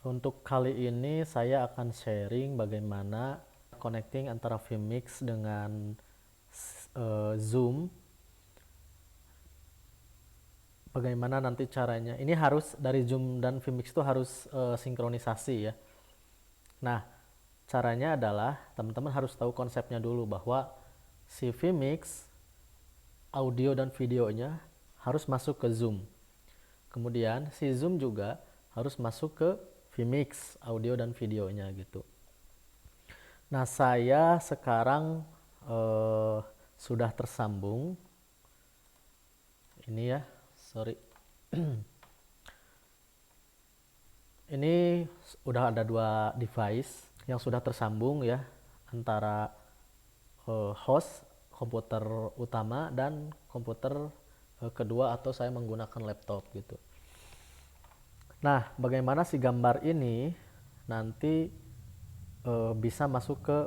Untuk kali ini saya akan sharing bagaimana connecting antara Vmix dengan Zoom. Bagaimana nanti caranya? Ini harus dari Zoom dan Vmix itu harus sinkronisasi ya. Nah, caranya adalah teman-teman harus tahu konsepnya dulu bahwa si Vmix audio dan videonya harus masuk ke Zoom. Kemudian si Zoom juga harus masuk ke Vmix audio dan videonya gitu. Nah, saya sekarang sudah tersambung. Ini ya, sorry. Ini udah ada dua device yang sudah tersambung ya, antara host komputer utama dan komputer kedua atau saya menggunakan laptop gitu. Nah, bagaimana si gambar ini nanti bisa masuk ke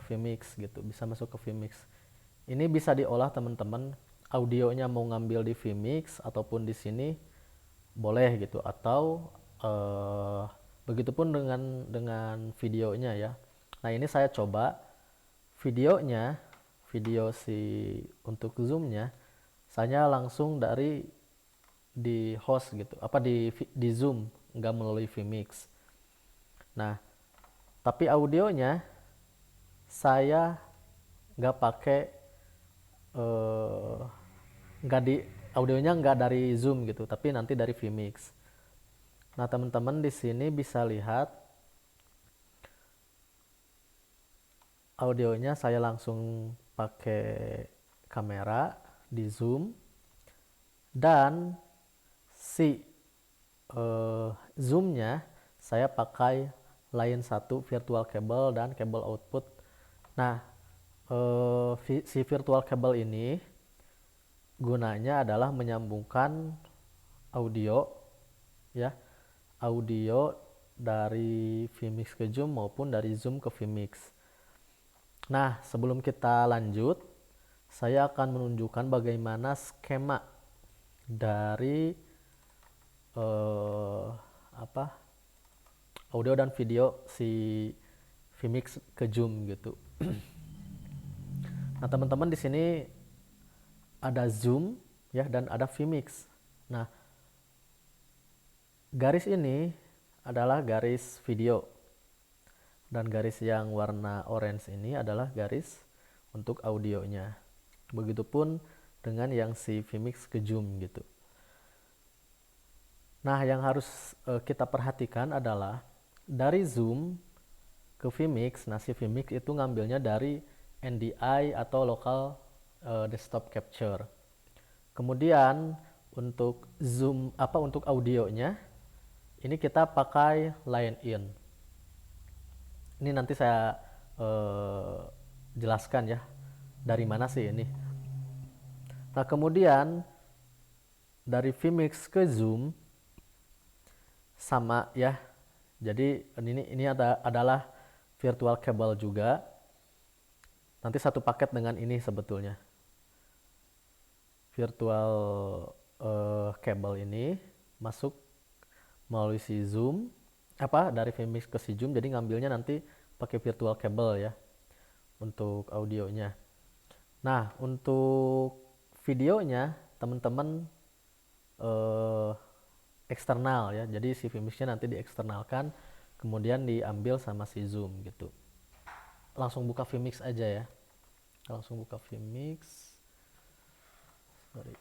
Vmix gitu, bisa masuk ke Vmix. Ini bisa diolah teman-teman, audionya mau ngambil di Vmix ataupun di sini boleh gitu, atau begitupun dengan videonya ya. Nah, ini saya coba videonya, video si untuk zoomnya, saya langsung dari di host gitu, apa di Zoom, nggak melalui Vmix. Nah, tapi audionya saya nggak pakai eh, nggak di audionya nggak dari Zoom gitu, tapi nanti dari Vmix. Nah, teman-teman di sini bisa lihat audionya saya langsung pakai kamera di Zoom, dan si zoomnya saya pakai line 1 virtual cable dan kabel output. Nah, si virtual cable ini gunanya adalah menyambungkan audio ya, audio dari Vmix ke Zoom maupun dari Zoom ke Vmix. Nah, sebelum kita lanjut, saya akan menunjukkan bagaimana skema dari eh, apa audio dan video si Vmix ke Zoom gitu. Nah, teman-teman di sini ada Zoom ya dan ada Vmix. Nah, garis ini adalah garis video dan garis yang warna orange ini adalah garis untuk audionya. Begitupun dengan yang si Vmix ke Zoom gitu. Nah, yang harus kita perhatikan adalah dari Zoom ke Vmix. Nah, si Vmix itu ngambilnya dari NDI atau local desktop capture. Kemudian untuk Zoom untuk audionya ini kita pakai line in. Ini nanti saya jelaskan ya dari mana sih ini. Nah, kemudian dari Vmix ke Zoom sama ya. Jadi ini adalah virtual cable juga. Nanti satu paket dengan ini sebetulnya. Virtual cable ini masuk melalui si Zoom dari Vmix ke si Zoom, jadi ngambilnya nanti pakai virtual cable ya untuk audionya. Nah, untuk videonya teman-teman eh, eksternal ya, jadi si Vmix-nya nanti dieksternalkan kemudian diambil sama si Zoom gitu. Langsung buka Vmix aja ya, langsung buka Vmix. Sorry.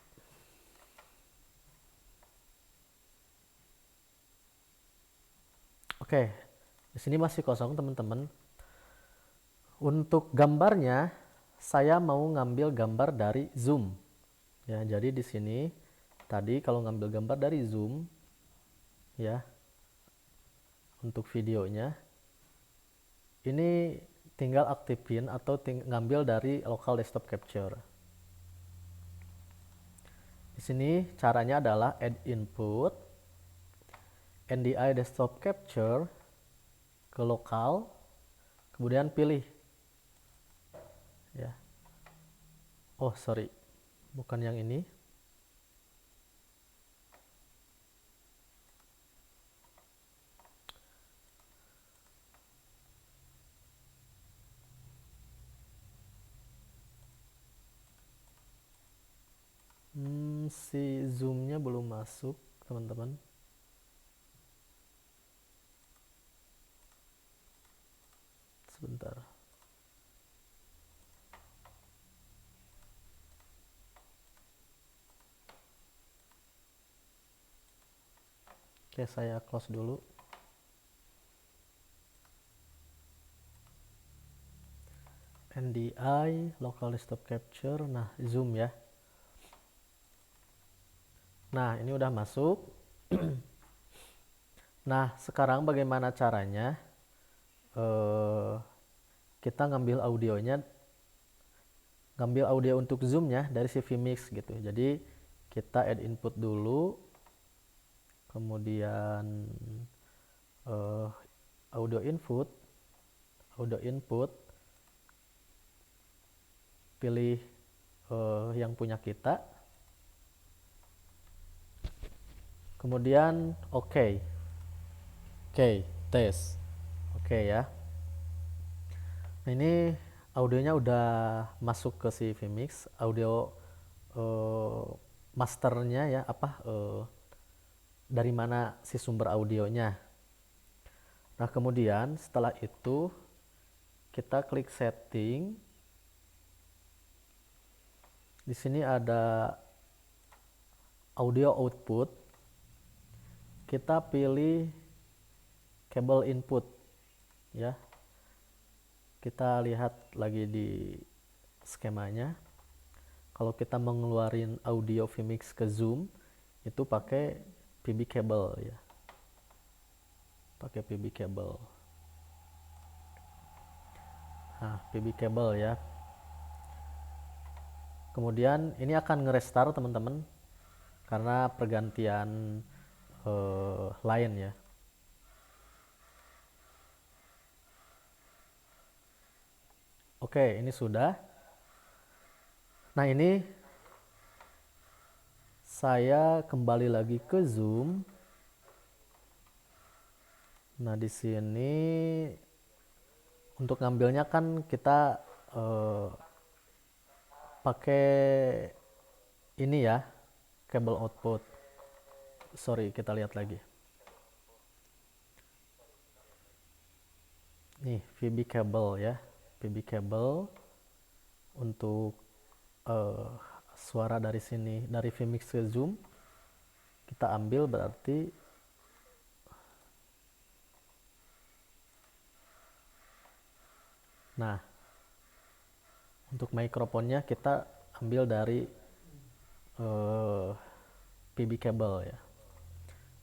Oke, di sini masih kosong teman-teman. Untuk gambarnya saya mau ngambil gambar dari Zoom. Ya, jadi di sini tadi kalau ngambil gambar dari Zoom ya, untuk videonya ini tinggal aktifin atau ngambil dari local desktop capture. Di sini caranya adalah add input, NDI desktop capture ke lokal, kemudian pilih ya. Oh, sorry. Bukan yang ini. si zoomnya belum masuk teman-teman. Sebentar. Oke, saya close dulu. NDI, local desktop capture, nah zoom ya. Nah, ini udah masuk. Nah, sekarang bagaimana caranya kita ngambil audionya, ngambil audio untuk zoomnya dari si vMix gitu. Jadi kita add input dulu, kemudian audio input, pilih yang punya kita, kemudian oke, tes, oke ya. Nah, ini audionya udah masuk ke si vMix, audio masternya ya, dari mana si sumber audionya. Nah, kemudian setelah itu kita klik setting. Di sini ada audio output. Kita pilih kabel input ya. Kita lihat lagi di skemanya. Kalau kita mengeluarin audio vMix ke Zoom itu pakai PB cable ya. Pakai PB cable. Nah, PB cable ya. Kemudian ini akan nge-restart teman-teman karena pergantian line ya. Oke, ini sudah. Nah, ini saya kembali lagi ke Zoom. Nah, di sini untuk ngambilnya kan kita pakai ini ya, kabel output. Sorry, kita lihat lagi. Nih, VB cable ya. VB cable untuk suara dari sini, dari vMix ke Zoom. Kita ambil berarti nah, untuk mikrofonnya kita ambil dari PB cable ya.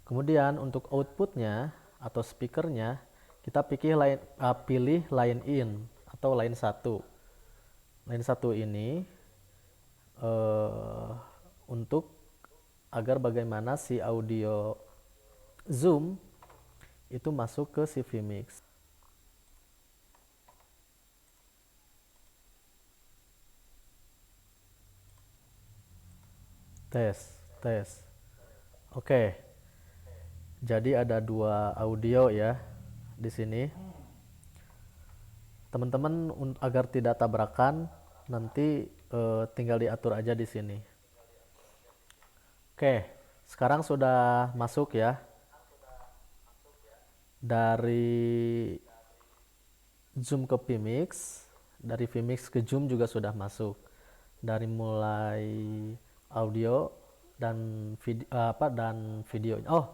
Kemudian untuk outputnya atau speakernya kita pilih line in atau line 1. Line 1 ini untuk agar bagaimana si audio Zoom itu masuk ke si vMix. Tes. Oke. Jadi ada dua audio ya di sini. Teman-teman agar tidak tabrakan nanti tinggal diatur aja di sini. Oke, sekarang sudah masuk ya. Dari Zoom ke vMix, dari vMix ke Zoom juga sudah masuk. Dari mulai audio dan video. Oh,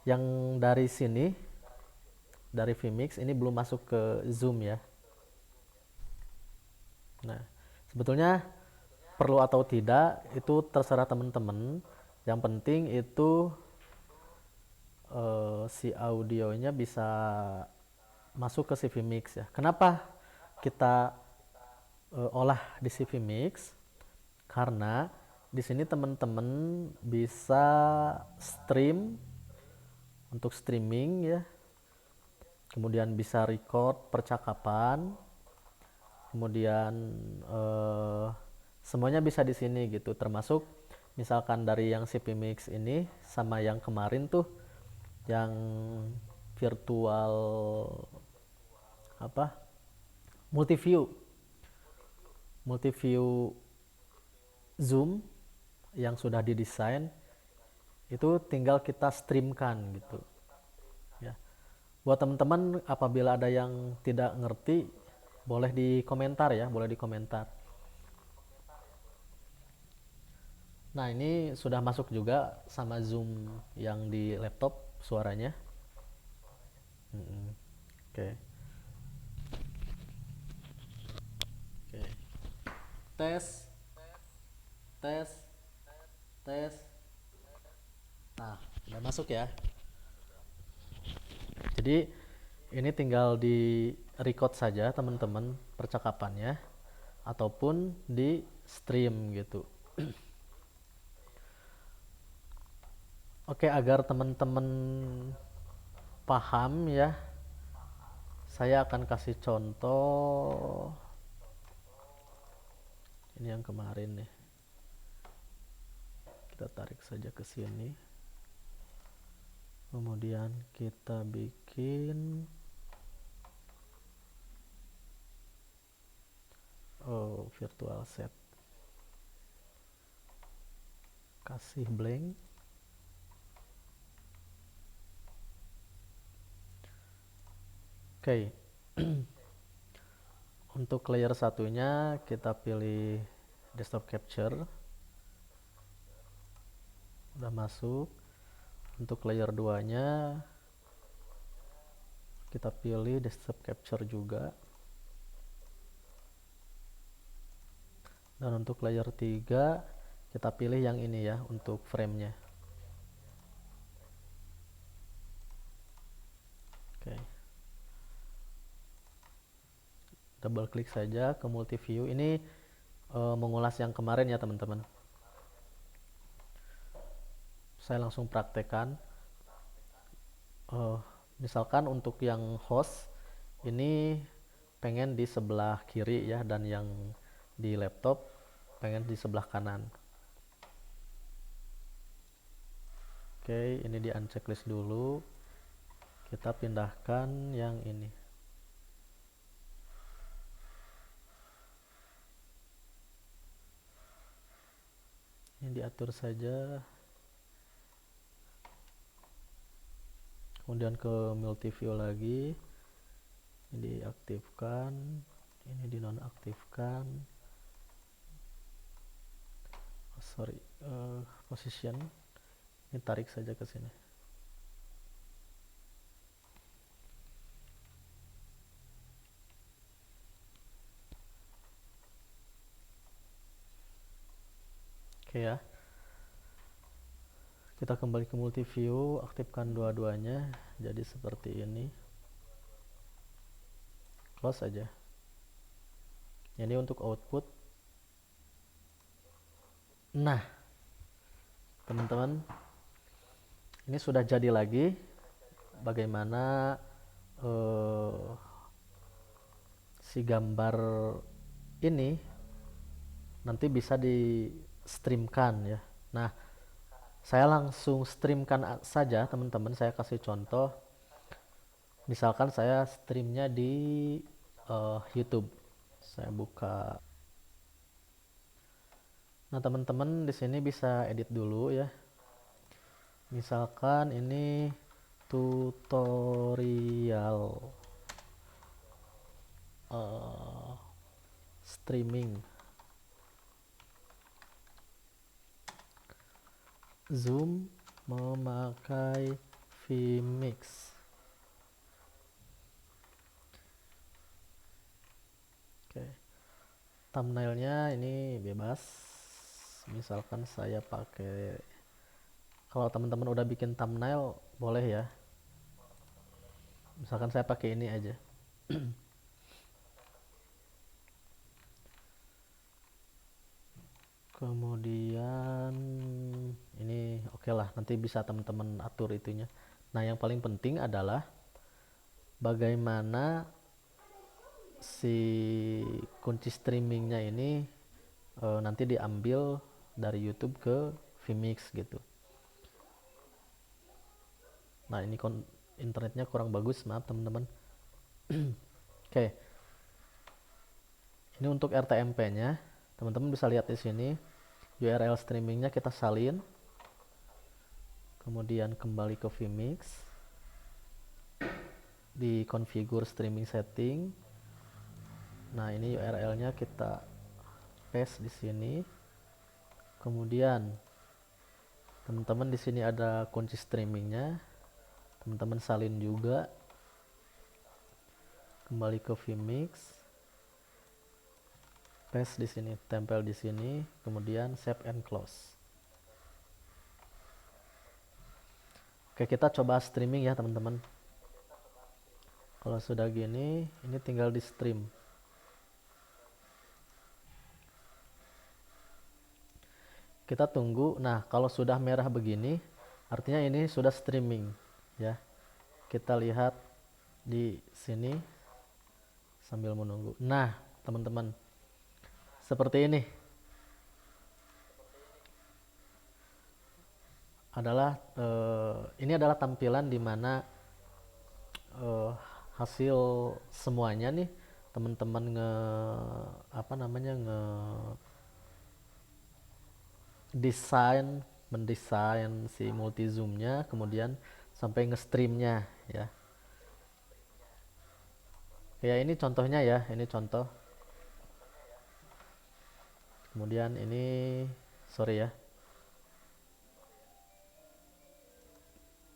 yang dari sini dari vMix ini belum masuk ke Zoom ya. Nah, sebetulnya perlu atau tidak itu terserah teman-teman. Yang penting itu si audionya bisa masuk ke si vMix ya. Kenapa kita olah di si vMix? Karena di sini teman-teman bisa stream untuk streaming ya. Kemudian bisa record percakapan. Kemudian semuanya bisa di sini gitu, termasuk misalkan dari yang si vMix ini sama yang kemarin tuh yang virtual multiview Zoom. yang sudah didesain itu tinggal kita streamkan gitu ya. Buat teman-teman apabila ada yang tidak ngerti boleh di komentar ya, boleh di komentar. Nah, ini sudah masuk juga sama Zoom yang di laptop suaranya. Mm-mm. Oke. Oke. Tes, tes, tes. Nah, udah masuk ya. Jadi ini tinggal di record saja teman-teman percakapannya ataupun di stream gitu. Oke, agar teman-teman paham ya, saya akan kasih contoh. Ini yang kemarin nih. Kita tarik saja ke sini. Kemudian kita bikin virtual set. Kasih blank. Oke. Untuk layer satunya kita pilih desktop capture. Udah masuk. Untuk layer 2-nya kita pilih desktop capture juga. Dan untuk layer 3 kita pilih yang ini ya untuk frame-nya. Oke. Double klik saja ke multi view. Ini mengulas yang kemarin ya teman-teman. Saya langsung praktekkan. Misalkan untuk yang host ini pengen di sebelah kiri ya, dan yang di laptop pengen di sebelah kanan. Oke, ini di unchecklist dulu. Kita pindahkan yang ini. Ini diatur saja. Kemudian ke multi view lagi. Ini diaktifkan. Ini dinonaktifkan. Position. Ini tarik saja ke sini. Oke ya. Kita kembali ke multi view, aktifkan dua-duanya jadi seperti ini. Close aja. Ini untuk output. Nah, teman-teman, ini sudah jadi lagi. Bagaimana si gambar ini nanti bisa di streamkan ya. Nah, saya langsung streamkan saja teman-teman. Saya kasih contoh. Misalkan saya streamnya di YouTube. Saya buka. Nah, teman-teman di sini bisa edit dulu ya. Misalkan ini tutorial streaming Zoom memakai vMix. Oke. Thumbnailnya ini bebas. Misalkan saya pakai, kalau teman-teman udah bikin thumbnail boleh ya. Misalkan saya pakai ini aja. Kemudian ini oke lah, nanti bisa teman-teman atur itunya. Nah, yang paling penting adalah bagaimana si kunci streamingnya ini nanti diambil dari YouTube ke vMix gitu. Nah, ini internetnya kurang bagus, maaf teman-teman. Oke. Ini untuk RTMP-nya. Teman-teman bisa lihat di sini. URL streamingnya kita salin, kemudian kembali ke vMix, di configure streaming setting. Nah, ini URL-nya kita paste di sini. Kemudian teman-teman di sini ada kunci streamingnya, teman-teman salin juga, kembali ke vMix, paste di sini, tempel di sini, kemudian save and close. Oke, kita coba streaming ya teman-teman. Kalau sudah gini, ini tinggal di stream. Kita tunggu. Nah, kalau sudah merah begini, artinya ini sudah streaming ya. Kita lihat di sini sambil menunggu. Nah, teman-teman, seperti ini adalah ini adalah tampilan di mana hasil semuanya nih teman-teman mendesain si multi zoomnya, kemudian sampai nge-streamnya ya. Ya, ini contohnya ya, ini contoh. Kemudian ini, sorry ya,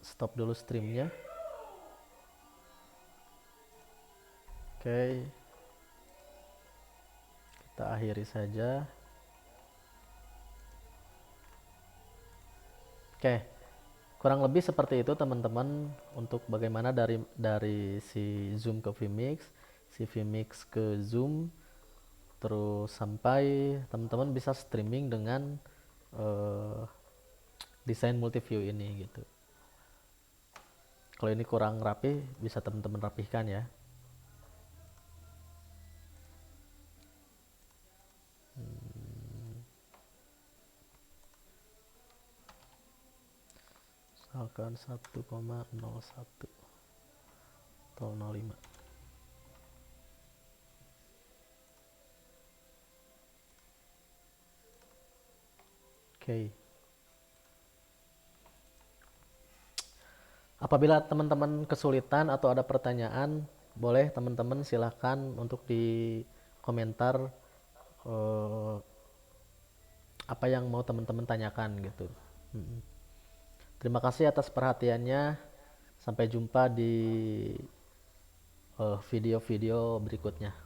stop dulu streamnya. Oke, kita akhiri saja. Oke, kurang lebih seperti itu teman-teman untuk bagaimana dari si zoom ke vMix, si vMix ke zoom, terus sampai teman-teman bisa streaming dengan desain multiview ini gitu. Kalau ini kurang rapi, bisa teman-teman rapihkan ya. Misalkan 1,01 atau 0,5. Oke. Apabila teman-teman kesulitan atau ada pertanyaan, boleh teman-teman silahkan untuk di komentar apa yang mau teman-teman tanyakan gitu. Terima kasih atas perhatiannya. Sampai jumpa di video-video berikutnya.